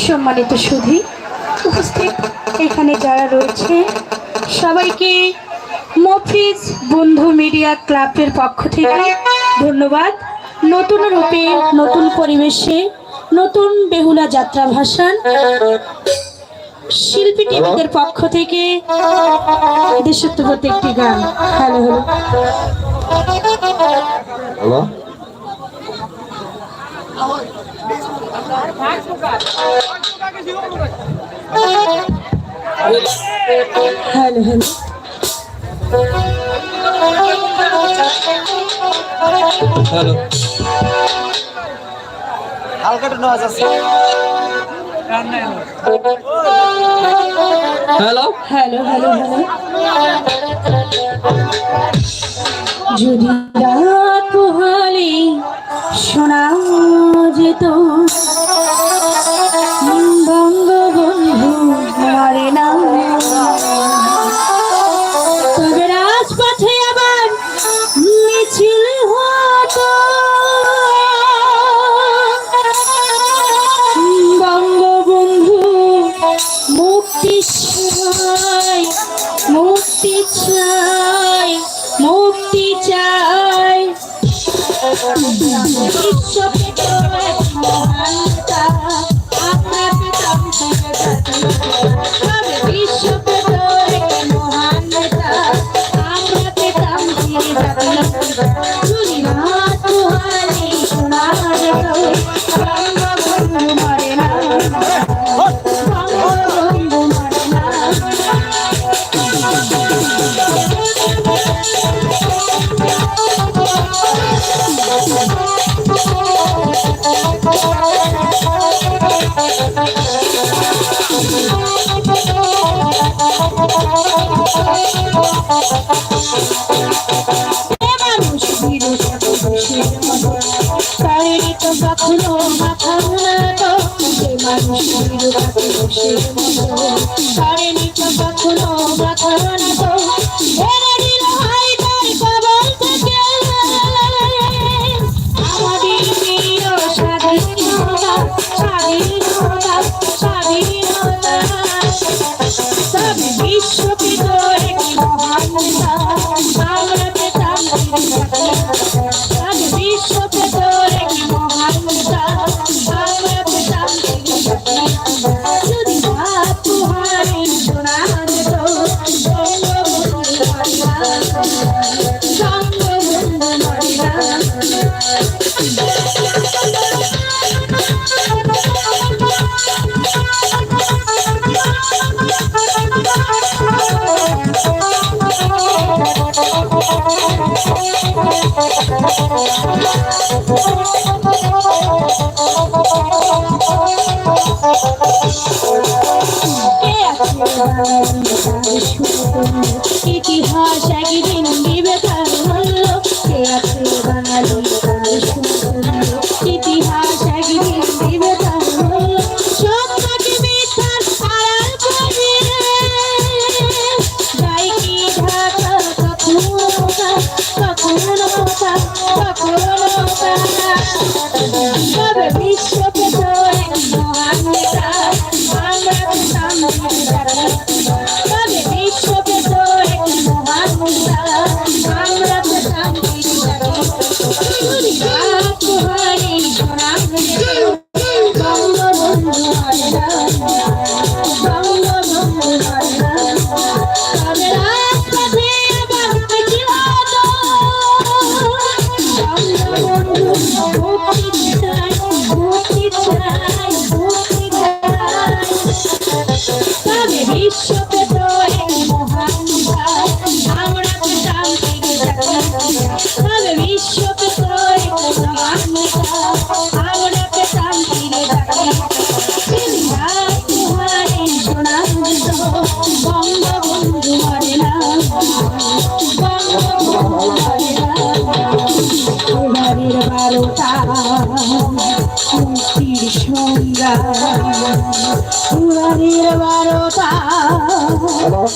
সম্মানিত সুধী উপস্থিত এখানে যারা রয়েছে সবাইকে মফিজ বন্ধু মিডিয়া ক্লাবের পক্ষ থেকে ধন্যবাদ। নতুন রূপে নতুন পরিবেশে নতুন বেহুলা যাত্রা ভাষণ শিল্পী টিভিদের পক্ষ থেকে দেশাত্মবোধক একটি গান। Hello hello hello hello hello হালকা একটু নয়েজ আছে। হ্যালো হ্যালো হ্যালো হ্যালো যদি রাত পোহালে শোনা যেত বঙ্গবন্ধু মারে না, তবে রাজপথে আবার মিছিল হতো বঙ্গবন্ধু মুক্তি চাই, মুক্তি চাই, মুক্তি চাই। ইতিহাস একদিন দিবে তার মূল্য, কে আছে বাঙালি তার সুন্দর, ইতিহাস একদিন দিবে তার মূল্য। সত্যকে মিথ্যার আড়াল করে যায় কি ঢাকা কখনো কখনো কখনো তবে বিশ্বকে ধরে মহান নেতা আমরা তবে বিশ্বকে ধরে মহান নেতা আমরা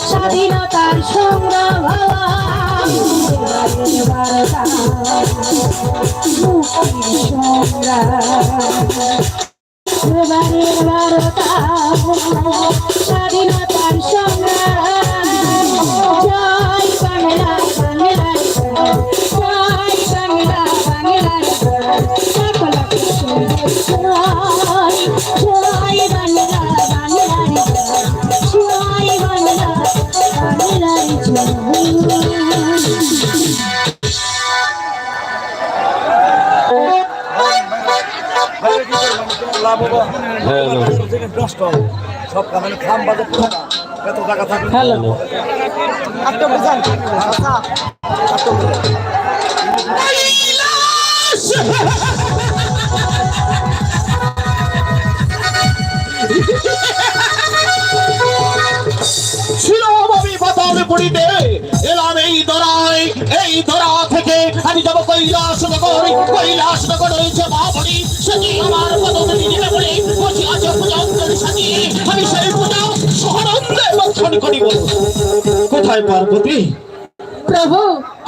স্বাধীনতার সংগ্রাম মুক্তির সংগ্রাম এবারের 12টা স্বাধীনতার সংগ্রাম জয় বাংলা বাংলার জয় বাংলা বাংলার সকল জয় জয় বাংলা বাংলার জয় বাংলা বাংলার জয়। লাভ হবো হ্যালো নষ্ট সব কামানে খাম বাজে এত টাকা থাকলে হ্যালো আপনি বুঝান শিরোভাবি পাতাল পুরিতে এলাম এই ধরা থেকে আমি যাবো কৈলাসনগর রয়েছে মহাবলী সেটি আমার পদতলি দিবে বলে বসে আছে পূজাঙ্গের সাথে আমি সেই পূজা সহানন্দে লক্ষণ করিব। কোথায় পার্বতী? প্রভু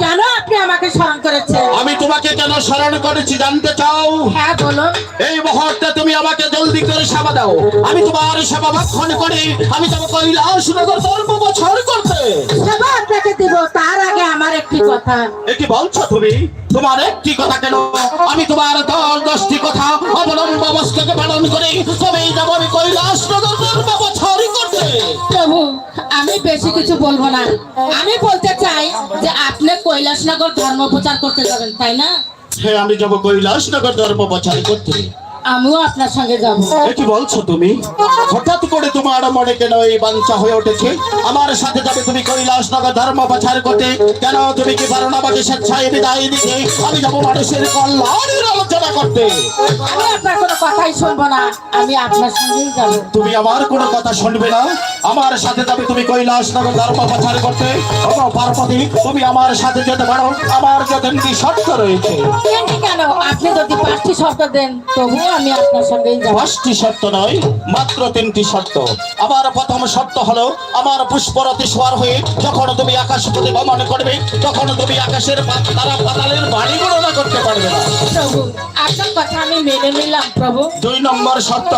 কেন আপনি আমাকে স্মরণ করেছেন? আমি তোমাকে কেন স্মরণ করেছি জানতে চাও? হ্যাঁ বলুন। এই মুহূর্তে তুমি আমাকে জলদি করে সেবা দাও, আমি তোমার সেবা ভক্ষণ করে আমি যাবো কৈলাসনগর ধর্ম বছর করতে। সেবা আপনাকে দিব, তার আগে আমার একটি কথা। কি বলছো তুমি? তোমার একটি কথা কেন? আমি তোমার 10টি কথা অবলম্ব মস্তকে পালন করে তবেই যাবো আমি কৈলাসনগর ধর্ম বছর করতে। প্রভু আমি বেশি কিছু বলবো না, আমি বলতে চাই যে আপনি কৈলাসনগর ধর্ম প্রচার করতে যাবেন তাই না? হ্যাঁ আমি যাবো কৈলাসনগর ধর্ম বছর করতে। আমিও আপনার সঙ্গে যাব। কি বলছো তুমি? হঠাৎ করে তোমার মনে কেন এই বাঞ্ছা হয়ে উঠেছে আমার সাথে যাবে তুমি কৈলাসনগর ধর্ম প্রচার করতে? কেন তুমি কি পারো না আমাকে স্বেচ্ছায় বিদায় দিতে? আমি যাবো মানুষের কল্যাণের আলোচনা করতে। আমি আপনার কোনো কথাই শুনবো না, আমি আপনার সঙ্গেই যাব। তুমি আমার কোনো কথা শুনবে না? আমার সাথে যাবে তুমি কৈলাসনগর ধর্ম প্রচার করতে? ও পার্বতী তুমি আমার সাথে যেতে পারো, আমার যে 3টি শর্ত রয়েছে। কেন? আপনি যদি 5টি শর্ত দেন তবু আমি আপনার সঙ্গেই যাব। 5টি শর্ত নয়, মাত্র 3টি শর্ত। আমার প্রথম শর্ত হলো আমার পুষ্পরথে সওয়ার হয়ে যখন তুমি আকাশ পথে গমন করবে তখন তুমি আকাশের তারা পাতালের বাড়ি গণনা করতে পারবে না। প্রভু আপনার কথা আমি মেনে নিলাম প্রভু। 2 নম্বর শর্ত,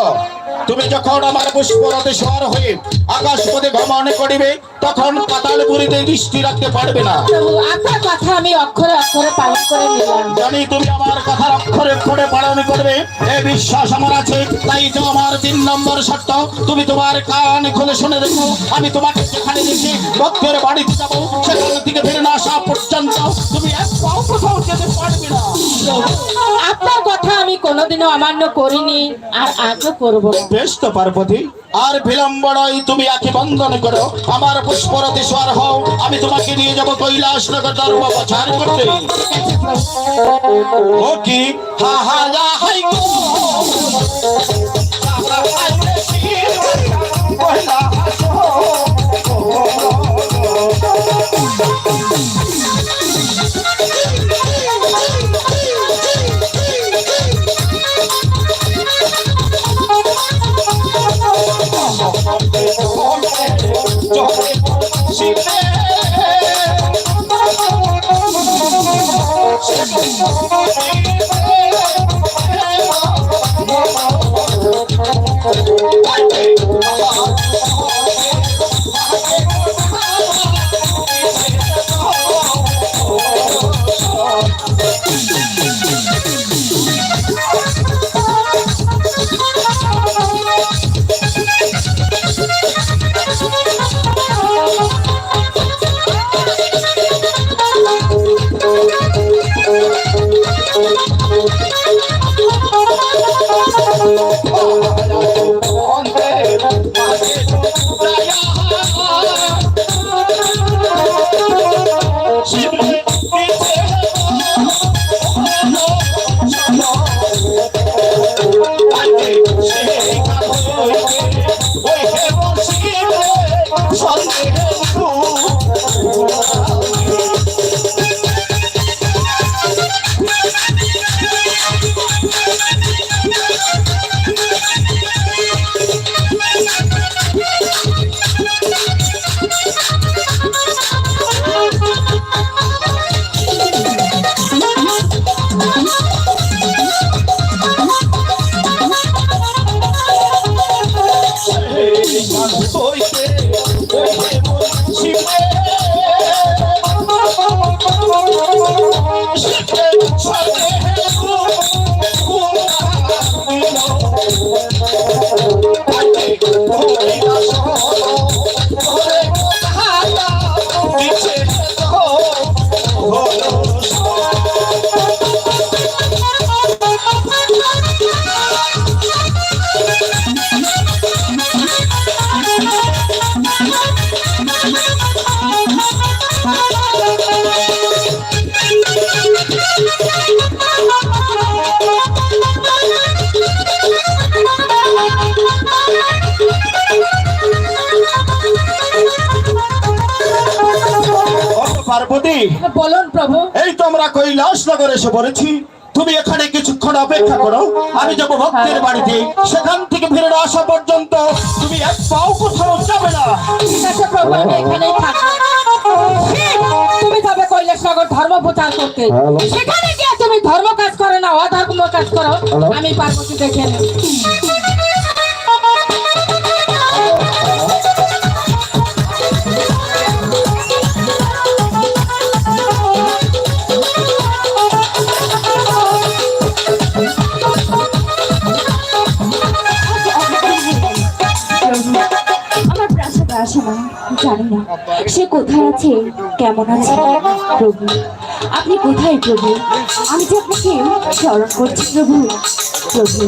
তুমি যখন আমার পুষ্পরথে সওয়ার হয়ে আকাশ পথে গমন করিবে তখন পাতাল পুরীতে দৃষ্টি রাখতে পারবে না। প্রভু আপনার কথা আমি অক্ষরে অক্ষরে পালন করে নিলাম। জানি তুমি আমার কথার অক্ষরে অক্ষরে পালন করবে এই বিশ্বাস আমার আছে। তাই তো আমার 3 নম্বর শর্ত, তুমি তোমার কান খুলে শুনে দেখো, আমি তোমাকে যেখানে দেখি ভক্তের বাড়িতে যাবো সেখান থেকে ফিরে না আসা পর্যন্ত তুমি এক পাও কোথাও যেতে পারবে না। আপনার কথা আমি কোনোদিনও অমান্য করিনি আর আজও করব না। বেশ তো পার্বতী, আর বিলম্ব নয়, তুমি আঁখি বন্ধন করো, আমার পুষ্পরথে সওয়ার হও, আমি তোমাকে নিয়ে যাবো কৈলাসনগর ধর্ম প্রচার করতে। ও কি হা হা যা হাই গো হইতে শিবে শিবে সরে পার্বতী, বলুন প্রভু। এই তো আমরা কৈলাস নগরে এসে পড়েছি। তুমি এখানে কিছুক্ষণ অপেক্ষা করো, আমি যাবো ভক্তের বাড়িতে। সেখান থেকে ফিরে না আসা পর্যন্ত তুমি এক পাও কোথাও যাবে না। ঠিক আছে প্রভু, আমি এখানেই থাকবো। তুমি যাবে কৈলাসনগর ধর্ম প্রচার করতে, সেখানে গিয়ে তুমি ধর্ম কাজ করো না অধর্ম কাজ করো, আমি পার্বতী দেখে নেব। আমার প্রাসাদে আসে না, জানি না সে কোথায় আছে, কেমন আছে। প্রভু আপনি কোথায় প্রভু? আমি যে আপনাকে স্মরণ করছি প্রভু। প্রভু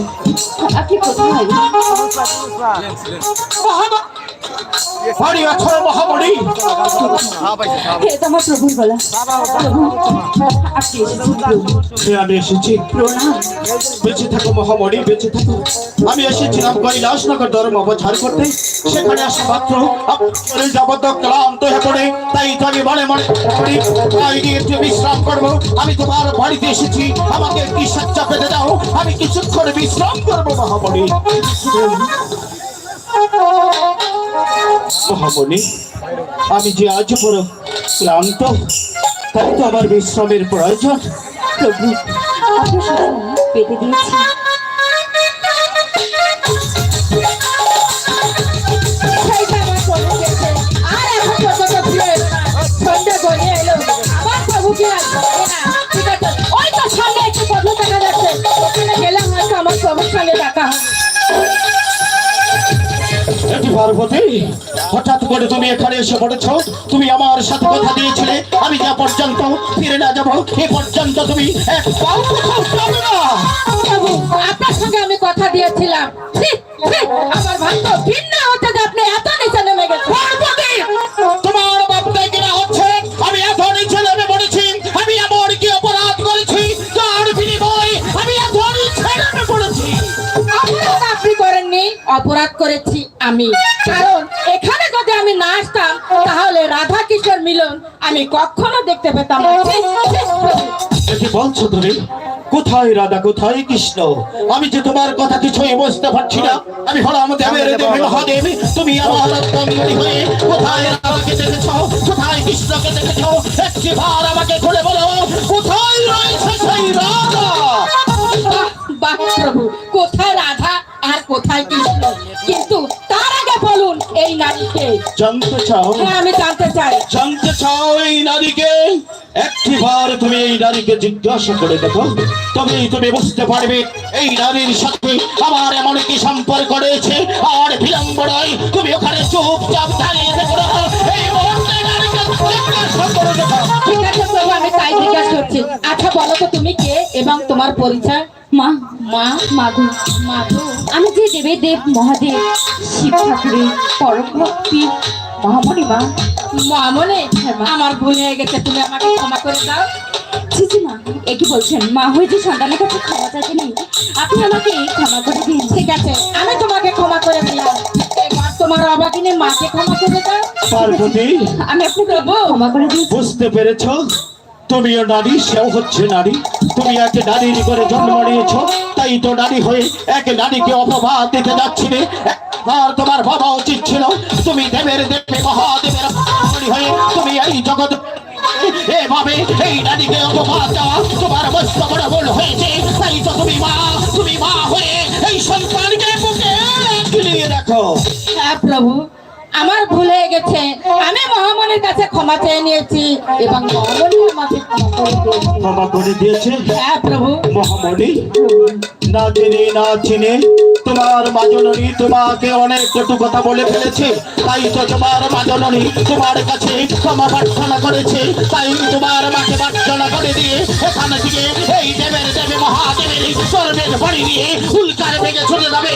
আপনি কোথায়? বাড়ি আছো মহামণি? হে তো আমার প্রভুর গলা। প্রভু আপনি এসেছেন প্রভু। সে আমি এসেছি। প্রণাম। বেঁচে থাকো মহামণি, বেঁচে থাকো। আমি এসেছিলাম কৈলাসনগর ধর্ম প্রচার করতে। সেখানে আসা মাত্র আপনার যাবত ক্লান্ত হয়ে পড়ে, তাই তো আমি মনে মনে করি তাই গিয়ে একটু বিশ্রাম করবো। আমি তোমার বাড়িতে এসেছি, আমাকে একটি শয্যা পেতে দাও, আমি কিছুক্ষণ বিশ্রাম করবো মহামণি। মহামণি, আমি যে আজ বড় ক্লান্ত, তাই তো আমার বিশ্রামের প্রয়োজন। প্রভু আপনার সাথে পেতে দিয়েছি। সেইটা আমার প্রভু গেছে, আর এখন পর্যন্ত ফিরে এলো না। সন্ধ্যা গড়িয়ে এলো, আমার প্রভু কি আসবে না? ঠিক আছে, ওই তো সামনে একটু বদলে দেখা যাচ্ছে, ওখানে গেলে হয়তো আমার প্রভুর সঙ্গে দেখা হবে। পার্বতী, হঠাৎ করে তুমি এখানে এসে পড়েছ। তুমি আমার সাথে কথা দিয়েছিলে আমি যা পর্যন্ত ফিরে না যাবো এ পর্যন্ত তুমি এক পাও কোথাও যাবে না। প্রভু আপনার সঙ্গে আমি কথা দিয়েছিলাম, ছি, ছি, আমার ভাগ্য ভিন্ন হতে যে আপনি এত নিচে নেমে গেছেন। পার্বতী, তোমার বাপকে কিনা হচ্ছে আমি এত নিচে নেমে পড়েছি? আমি এমন কি অপরাধ করেছি যার বিনিময়ে আমি এত নিচে নেমে পড়েছি? অপরাধ আপনি করেননি, অপরাধ করেছি আমি। কারণ এখানে যদি আমি না আসতাম তাহলে রাধা কৃষ্ণের মিলন আমি কখনো দেখতে পেতাম না। ছি, ছি, প্রভু। কি বলছো তুমি? কোথায় রাধা, কোথায় কৃষ্ণ? আমি যে তোমার কথা কিছুই বুঝতে পারছি না। আমি হলাম দেবের দেবী মহাদেব, তুমি আমার অঙ্গনি হয়ে কোথায় রাধাকে দেখেছো, কোথায় কৃষ্ণকে দেখেছো? একটিবার আমাকে খুলে বলো, কোথায় রয়েছে সেই রাধা? বাহ, বাহ প্রভু, কোথায় রাধা আর কোথায় কৃষ্ণ? কিন্তু তার আগে বলুন এই নারীকে। জানতে চাও? হ্যাঁ আমি জানতে চাই। জানতে চাও এই নারীকে? একটিবার তুমি এই নারীকে জিজ্ঞাসা করে দেখো, তবেই তুমি বুঝতে পারবে এই নারীর সাথে আমার এমন কি সম্পর্ক রয়েছে। আর বিলম্ব নয়, তুমি ওখানে চুপচাপ দাঁড়িয়ে দেখো না, এই মুহূর্তে নারীকে জিজ্ঞাসা করে দেখো। ঠিক আছে প্রভু, আমি তাই জিজ্ঞাসা করছি। আচ্ছা বলো তো তুমি কে এবং তোমার পরিচয়? মা মা, মাগো, মাধু। আমি যে দেবে দেব মহাদেব শিব ঠাকুরের পরম ভক্তি মহামণি মা। মামনে, আমার ভুল হয়ে গেছে, তুমি আমাকে ক্ষমা করে দাও। ছিছি মা, এ কি বলছেন? মা হয়ে যে সন্তানের কাছে ক্ষমা চাইতে নেই, আপনি আমাকে ক্ষমা করে দিন। ঠিক আছে, আমি তোমাকে ক্ষমা করে দিলাম। এবার তোমার অবাকিনী মাকে ক্ষমা করে দাও। পার্বতী, আমি আপনাকে ক্ষমা করে দিয়েছি। বুঝতে পেরেছ? তুমিও নারী, সেও হচ্ছে নারী। তুমি এক নারীর করে জন্ম নিয়েছ, তাই তো নারী হয়ে এক নারীকে অপবাদ দিতে যাচ্ছিলে। আর তোমার বাবা উচিত ছিল তুমি দেবের দেবে মহাদেবের নারী হয়ে তুমি এই জগৎ এভাবে এই নারীকে অপবাদ দেওয়া তোমার মস্ত বড় ভুল হয়েছে। তাই তো তুমি মা হয়ে এই সন্তানকে বুকে গিলিয়ে দেখো। হ্যাঁ প্রভু, আমার ভুল হয়ে গেছে। আমি মহামণির কাছে ক্ষমা চেয়ে নিয়েছি এবং মহামণি আমাকে ক্ষমা করে দিয়েছে। হ্যাঁ প্রভু। মহামণি না জেনে না চিনে তোমার মা জননী তোমাকে অনেক কটু কথা বলে ফেলেছে, তাই তো তোমার মা জননী তোমার কাছে ক্ষমা প্রার্থনা করেছে। তাই তোমার মাকে প্রার্থনা করে দিয়ে এখান থেকে এই দেবের দেবে মহাদেবের স্বর্গের বাড়ি নিয়ে উল্কার বেগে চলে যাবে।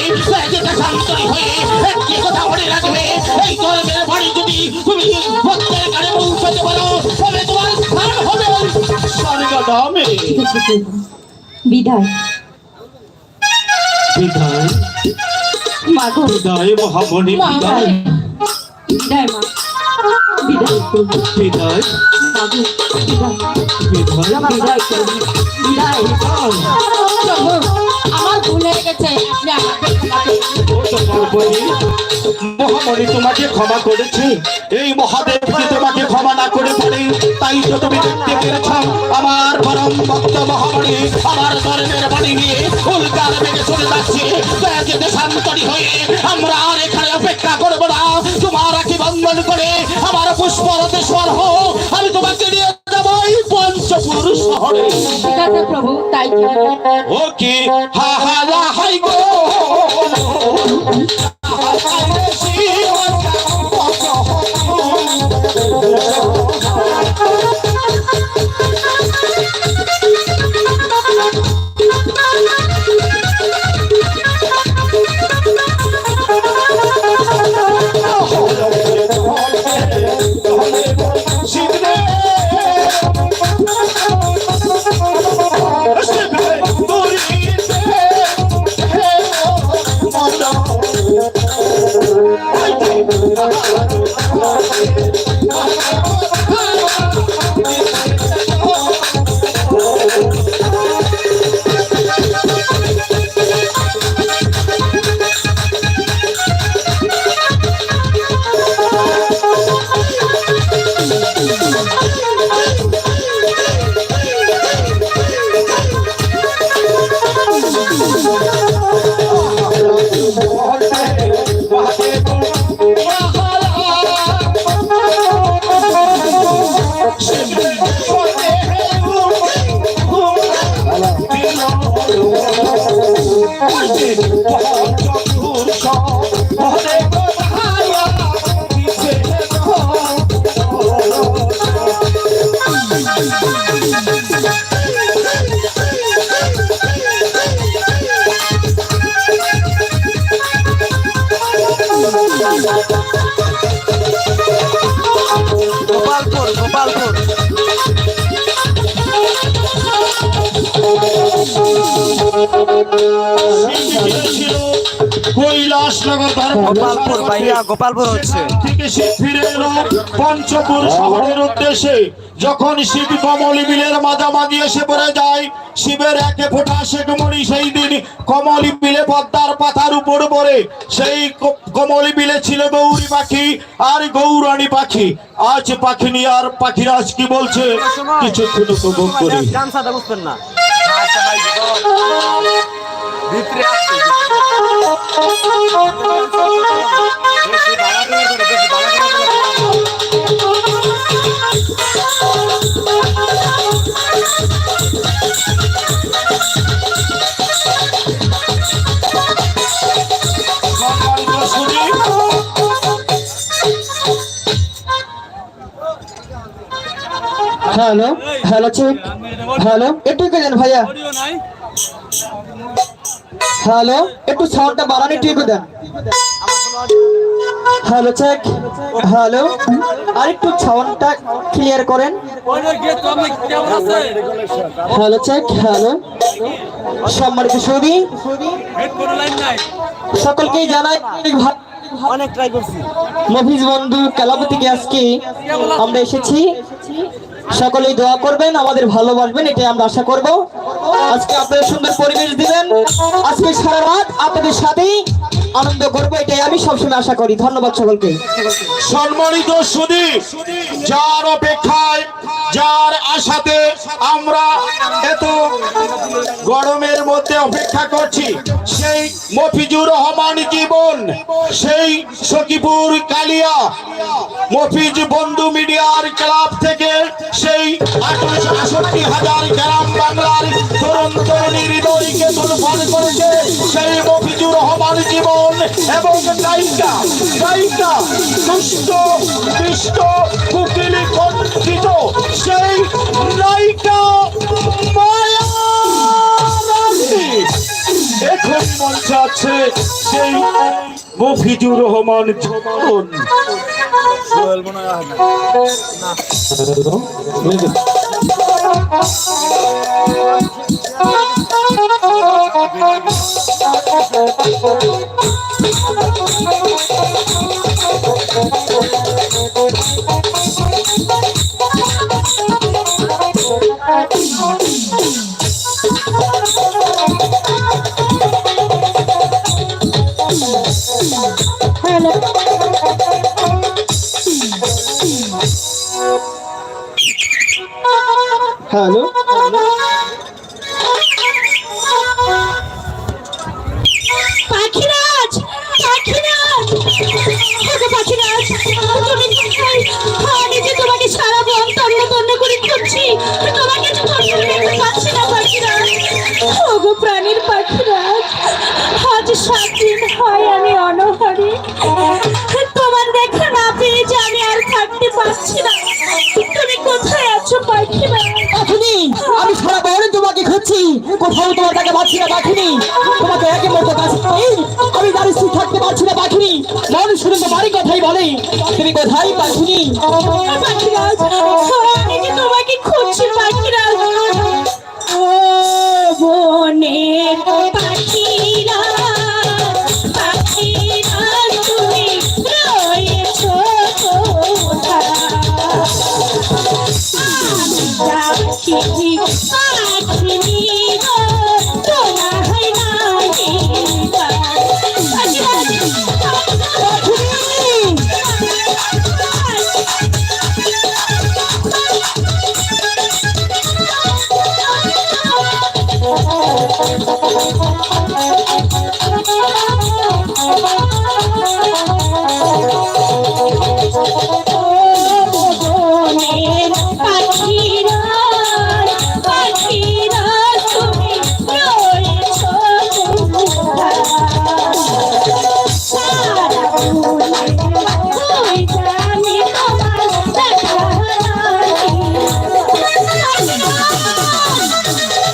যেটা শান্তরি হয়ে একটি কথা মনে রাখবে, এই স্বর্গের বাড়ি যদি তুমি ভক্তের কাছে পৌঁছাতে পারো তবে তোমার স্থান হবে স্বর্গধামে। বিদায় বিদায় মাগো, বিদায় মহামণি, বিদায় বিদায় মা, বিদায় প্রভু, বিদায় মাগো বিদায়, বিদায় বিদায় প্রভু, বিদায়। প্রভু, আমার ভুল হয়ে গেছে, আপনি আমাকে ক্ষমা করুন। মহামণি তোমাকে ক্ষমা করেছে। এই মহাদেব যদি তোমাকে ক্ষমা না করে পারে, তাই তো তুমি দেখতে পেরেছ আমার পরম ভক্ত মহামণি আমার ধর্মের বাড়ি নিয়ে উল্কার বেগে চলে যাচ্ছে। যেতে শান্তরি হয়ে আমরা আর এখানে অপেক্ষা করবো না। তোমার আখি বন্ধন করে আমার পুষ্পরতেশ্বর হোক, আমি তোমাকে নিয়ে যাবো এই পঞ্চপুর শহরে। ঠিক আছে প্রভু, তাই ওকে হা হা লা হাই গো গোপালপুর গোপালপুর কৈলাসনগর গোপালপুর ভাইয়া, গোপালপুর হচ্ছে থেকে শিব ফিরে এলো পঞ্চপুর শহরের উদ্দেশ্যে। যখন শিব কমলি বিলের মাঝামাঝি এসে পড়ে যায়, শিবের একে ফোঁটা শেখমণি সেই দিন কমলি বিলে পদ্মার পাতার উপর পড়ে। সেই কমলি বিলে ছিল গৌরী পাখি আর গৌরানী পাখি। আজ পাখিনি আর পাখিরাজ কি বলছে কিছুক্ষণ উপভোগ করি। গান সাদা বুঝবেন না। আচ্ছা ভাই ভিতরে আসছে বেশি বাড়াঘাড়া করে বেশি বাড়াঘাড়া করে হ্যালো হ্যালো চেক হ্যালো একটু কে দেন ভাইয়া হ্যালো একটু সাউন্ডটা বাড়ানি ঠিক দেন হ্যালো চেক হ্যালো আর একটু সাউন্ডটা ক্লিয়ার করেন হ্যালো চেক হ্যালো সম্মানিত সুধী সকলকেই জানাই অনেক ট্রাই করছি। মফিজ বন্ধু ক্লাব থেকে আজকে আমরা এসেছি। সকলেই দোয়া করবেন, আমাদের ভালোবাসবেন, এটাই আমরা আশা করব। আজকে আপনাদের সুন্দর পরিবেশ দিবেন। আজকে সারা রাত আপনাদের সাথেই আনন্দ করবো, এটাই আমি সবসময় আশা করি। ধন্যবাদ সকলকে। সম্মানিত সুধী, যার অপেক্ষায় যার আশাতে আমরা এত গরমের মধ্যে অপেক্ষা করছি, সেই মফিজুর রহমান জীবন, সেই সখীপুর কালিয়া মফিজ বন্ধু মিডিয়ার ক্লাব থেকে সেই 68,000 গ্রাম বাংলার তরুণ তরুণীর হৃদয়কে তুলফান করেছে সেই মফিজুর রহমান জীবন এবং নায়িকা নায়িকা দুষ্ট দৃষ্ট কুকিলি কণ্ঠিত সেই নায়িকা মায়া রানী। এখন মঞ্চে আছে সেই মফিজুর রহমান জীবন। সোহেল মনে হয় না। হ্যালো, পাখিরাজ, পাখিরাজ, ওগো পাখিরাজ, তুমি কোথায়? আমি যে তোমাকে সারা বন তন্ন তন্ন করে খুঁজছি, তোমাকে যে দেখতে পাচ্ছি না পাখিরাজ। ওগো প্রাণীর পাখিরাজ, আজ 7 দিন হয় আমি অনহারে, তোমার দেখা না পেয়ে যে আমি আর থাকতে পারছি না। তুমি কোথায় আছো পাখিরাজ? পাখিনি, আমি সারা বনে তোমাকে খুঁজছি, কোথাও তোমার তাকে পাচ্ছি না পাখিনি। তোমাকে একে মতো কাছে পেয়ে আমি দাঁড়িয়ে স্থির থাকতে পারছি না পাখিনি। মানুষ শুধু তোমারই কথাই বলে, তুমি কোথায় পাখিনি? পাখিরাজ, আমি যে তোমাকে খুঁজছি পাখিরাজ। ও বনের পাখিরাজ, পাখিরাজ তুমি রয়েছো কোথায়? পাখি পাখিনি গো, তোলা হয় নাহি পাখিরাজ। পাখি